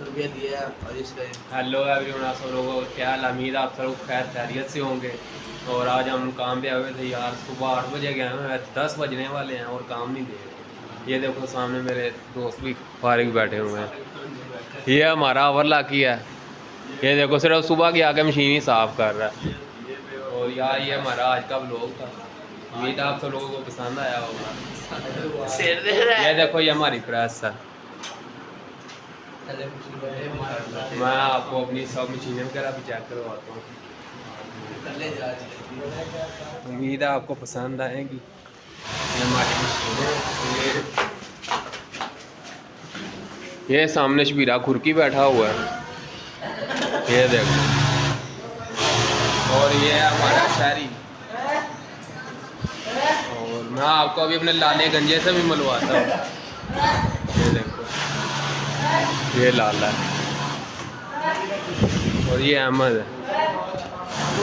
रुपया दिया है और इसका हेलो एवरीवन, आप सब लोगों को क्या हाल? उम्मीद आप सब लोग खैर खैरियत से होंगे। और आज हम काम पे आए हुए थे यार, सुबह 8 बजे गए हैं, 10 बजने वाले हैं और काम नहीं दे रहे। ये देखो सामने मेरे दोस्त भी फारिग बैठे हुए हैं। ये हमारा ओवरला किया है। ये देखो सिर्फ सुबह की आके मशीन ही साफ़ कर रहा है। और यार ये हमारा आज का व्लॉग था। उम्मीद आप सब लोगों को पसंद आया होगा। ये देखो ये हमारी प्रेस है। मैं आपको अपनी सब मशीनें वगैरह भी चेक करवाता हूँ। उम्मीद है आपको पसंद आएगी। ये हमारी मशीनें, ये सामने शबीरा खुरकी बैठा हुआ है, ये देखो। और ये है हमारा शहरी। और मैं आपको अभी अपने लाले गंजे से भी मिलवाता हूँ। ये देखो, ये लाला है और ये अहमद है।